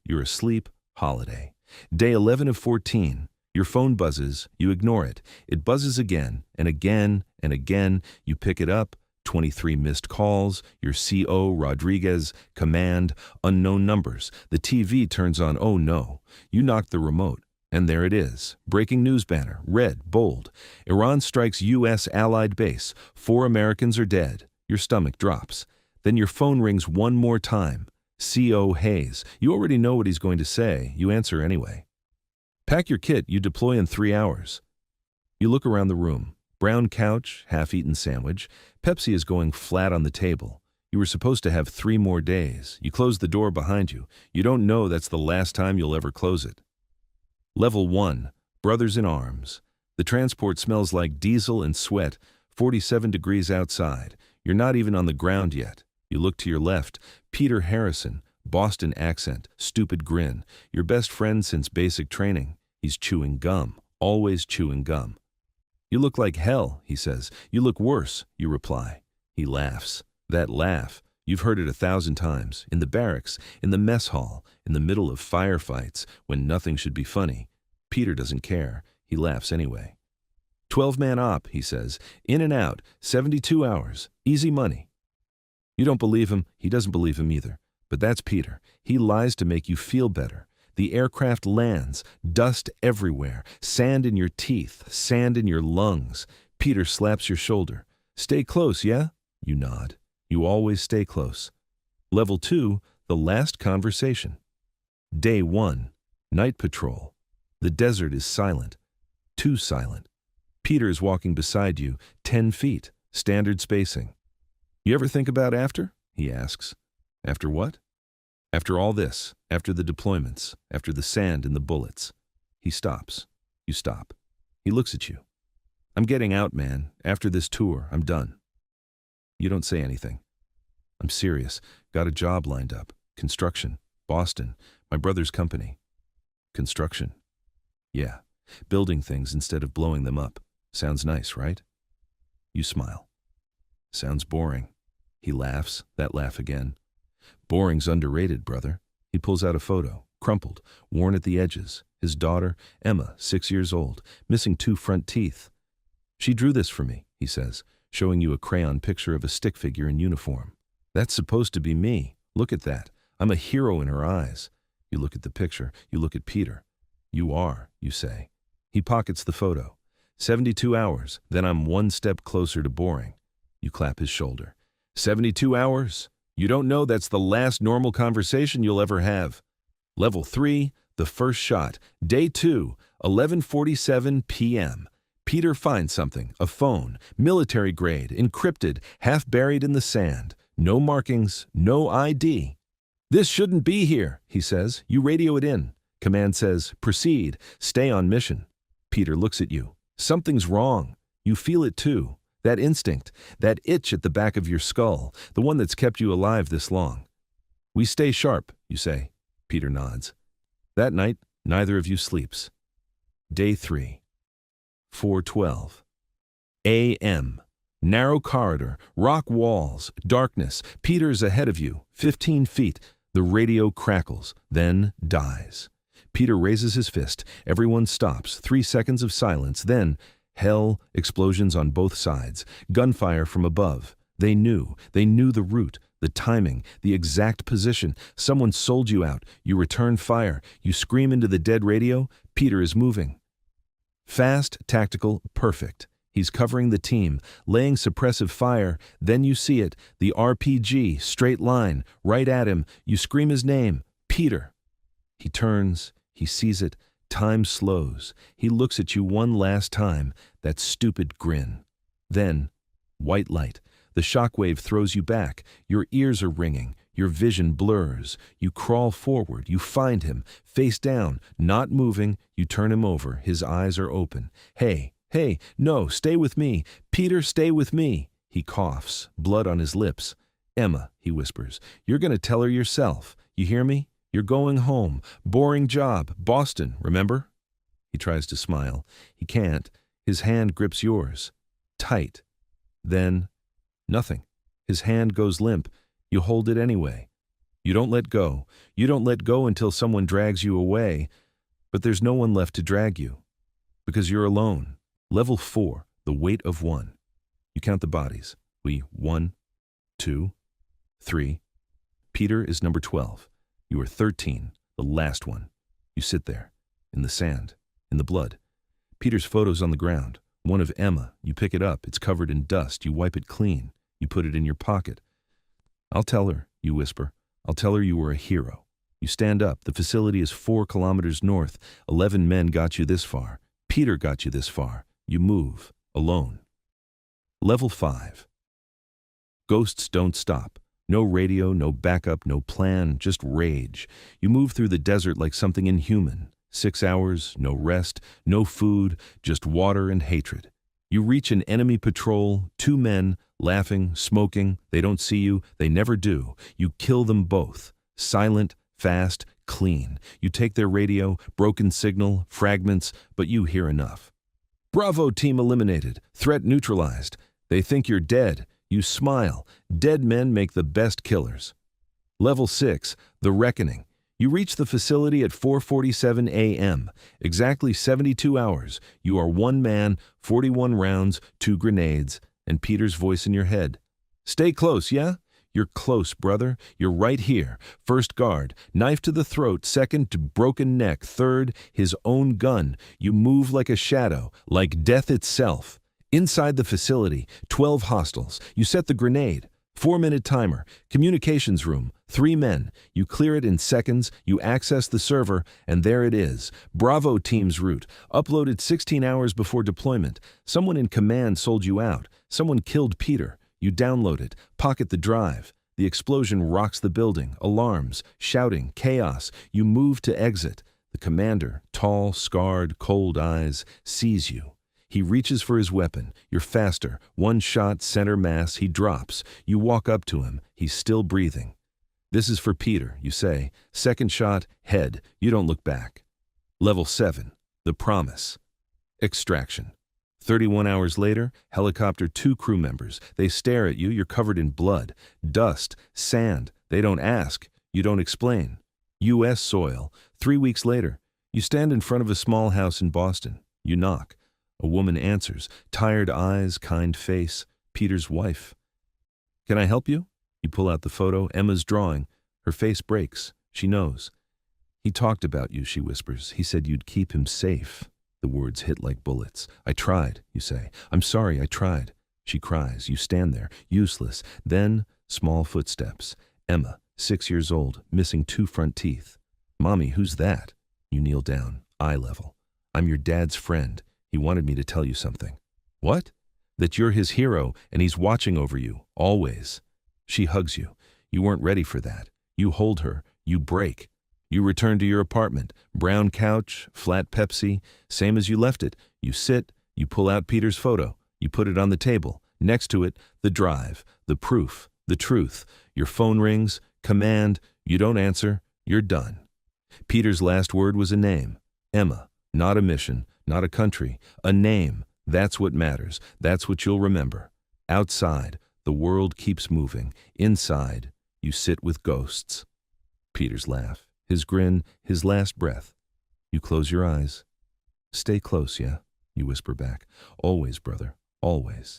You're asleep, holiday. Day 11 of 14. Your phone buzzes, you ignore it. It buzzes again and again and again. You pick it up, 23 missed calls, your CO, Rodriguez, command, unknown numbers. The TV turns on, oh no. You knock the remote, and there it is. Breaking news banner, red, bold. Iran strikes U.S. allied base. 4 Americans are dead. Your stomach drops. Then your phone rings one more time. CO Hayes. You already know what he's going to say. You answer anyway. Pack your kit, you deploy in 3 hours. You look around the room. Brown couch, half-eaten sandwich. Pepsi is going flat on the table. You were supposed to have 3 more days. You close the door behind you. You don't know that's the last time you'll ever close it. Level 1. Brothers in arms. The transport smells like diesel and sweat. 47 degrees outside. You're not even on the ground yet. You look to your left. Peter Harrison. Boston accent, stupid grin. Your best friend since basic training. He's chewing gum, always chewing gum. You look like hell, he says. You look worse, you reply. He laughs. That laugh, you've heard it 1,000 times. In the barracks, in the mess hall, in the middle of firefights, when nothing should be funny. Peter doesn't care. He laughs anyway. 12-man op, he says. In and out, 72 hours, easy money. You don't believe him, he doesn't believe him either. But that's Peter. He lies to make you feel better. The aircraft lands, dust everywhere, sand in your teeth, sand in your lungs. Peter slaps your shoulder. Stay close, yeah? You nod. You always stay close. Level 2, the last conversation. Day 1, night patrol. The desert is silent. Too silent. Peter is walking beside you, 10 feet, standard spacing. You ever think about after? He asks. After what? After all this, after the deployments, after the sand and the bullets. He stops. You stop. He looks at you. I'm getting out, man. After this tour, I'm done. You don't say anything. I'm serious. Got a job lined up. Construction. Boston. My brother's company. Construction. Yeah. Building things instead of blowing them up. Sounds nice, right? You smile. Sounds boring. He laughs, that laugh again. Boring's underrated, brother. He pulls out a photo, crumpled, worn at the edges. His daughter, Emma, 6 years old, missing 2 front teeth. She drew this for me, he says, showing you a crayon picture of a stick figure in uniform. That's supposed to be me. Look at that. I'm a hero in her eyes. You look at the picture. You look at Peter. You are, you say. He pockets the photo. 72 hours, then I'm 1 step closer to boring. You clap his shoulder. 72 hours? You don't know that's the last normal conversation you'll ever have. Level 3, the first shot. Day 2, 11:47 p.m. Peter finds something, a phone, military grade, encrypted, half buried in the sand. No markings, no ID. This shouldn't be here, he says. You radio it in. Command says, proceed, stay on mission. Peter looks at you. Something's wrong. You feel it too. That instinct, that itch at the back of your skull, the one that's kept you alive this long. We stay sharp, you say. Peter nods. That night, neither of you sleeps. Day 3. 4:12 a.m. Narrow corridor, rock walls, darkness. Peter's ahead of you, 15 feet. The radio crackles, then dies. Peter raises his fist. Everyone stops. 3 seconds of silence. Then, hell, explosions on both sides. Gunfire from above. They knew the route, the timing, the exact position. Someone sold you out. You return fire. You scream into the dead radio. Peter is moving. Fast, tactical, perfect. He's covering the team, laying suppressive fire. Then you see it, the RPG, straight line, right at him. You scream his name, Peter. He turns, he sees it. Time slows. He looks at you one last time, that stupid grin. Then, white light. The shockwave throws you back. Your ears are ringing. Your vision blurs. You crawl forward. You find him, face down, not moving. You turn him over. His eyes are open. Hey, no, stay with me. Peter, stay with me. He coughs, blood on his lips. Emma, he whispers, you're going to tell her yourself. You hear me? You're going home. Boring job. Boston, remember? He tries to smile. He can't. His hand grips yours. Tight. Then, nothing. His hand goes limp. You hold it anyway. You don't let go. You don't let go until someone drags you away, but there's no one left to drag you, because you're alone. Level 4, the weight of one. You count the bodies. 1, 2, 3. Peter is number 12. You are 13, the last one. You sit there, in the sand, in the blood. Peter's photo's on the ground. One of Emma. You pick it up. It's covered in dust. You wipe it clean. You put it in your pocket. I'll tell her, you whisper. I'll tell her you were a hero. You stand up. The facility is 4 kilometers north. 11 men got you this far. Peter got you this far. You move, alone. Level 5. Ghosts don't stop. No radio, no backup, no plan, just rage. You move through the desert like something inhuman. 6 hours, no rest, no food, just water and hatred. You reach an enemy patrol, 2 men, laughing, smoking. They don't see you. They never do. You kill them both. Silent, fast, clean. You take their radio, broken signal, fragments, but you hear enough. Bravo team eliminated. Threat neutralized. They think you're dead. You smile. Dead men make the best killers. Level 6, the reckoning. You reach the facility at 4:47 a.m., exactly 72 hours. You are 1 man, 41 rounds, 2 grenades, and Peter's voice in your head. Stay close, yeah? You're close, brother. You're right here. First guard, knife to the throat, second to broken neck, third, his own gun. You move like a shadow, like death itself. Inside the facility, 12 hostiles. You set the grenade. 4-minute timer. Communications room. 3 men. You clear it in seconds. You access the server, and there it is. Bravo team's route. Uploaded 16 hours before deployment. Someone in command sold you out. Someone killed Peter. You download it. Pocket the drive. The explosion rocks the building. Alarms. Shouting. Chaos. You move to exit. The commander, tall, scarred, cold eyes, sees you. He reaches for his weapon. You're faster. 1 shot, center mass. He drops. You walk up to him. He's still breathing. This is for Peter, you say. 2nd shot, head. You don't look back. Level 7, the promise. Extraction. 31 hours later, helicopter, 2 crew members. They stare at you. You're covered in blood, dust, sand. They don't ask. You don't explain. U.S. soil. 3 weeks later, you stand in front of a small house in Boston. You knock. A woman answers, tired eyes, kind face. Peter's wife. Can I help you? You pull out the photo, Emma's drawing. Her face breaks. She knows. He talked about you, she whispers. He said you'd keep him safe. The words hit like bullets. I tried, you say. I'm sorry, I tried. She cries. You stand there, useless. Then, small footsteps. Emma, 6 years old, missing 2 front teeth. Mommy, who's that? You kneel down, eye level. I'm your dad's friend. He wanted me to tell you something. What? That you're his hero and he's watching over you, always. She hugs you. You weren't ready for that. You hold her. You break. You return to your apartment. Brown couch, flat Pepsi, same as you left it. You sit. You pull out Peter's photo. You put it on the table. Next to it, the drive, the proof, the truth. Your phone rings. Command. You don't answer. You're done. Peter's last word was a name. Emma. Not a mission. Not a country, a name. That's what matters. That's what you'll remember. Outside, the world keeps moving. Inside, you sit with ghosts. Peter's laugh, his grin, his last breath. You close your eyes. Stay close, yeah? You whisper back. Always, brother, always.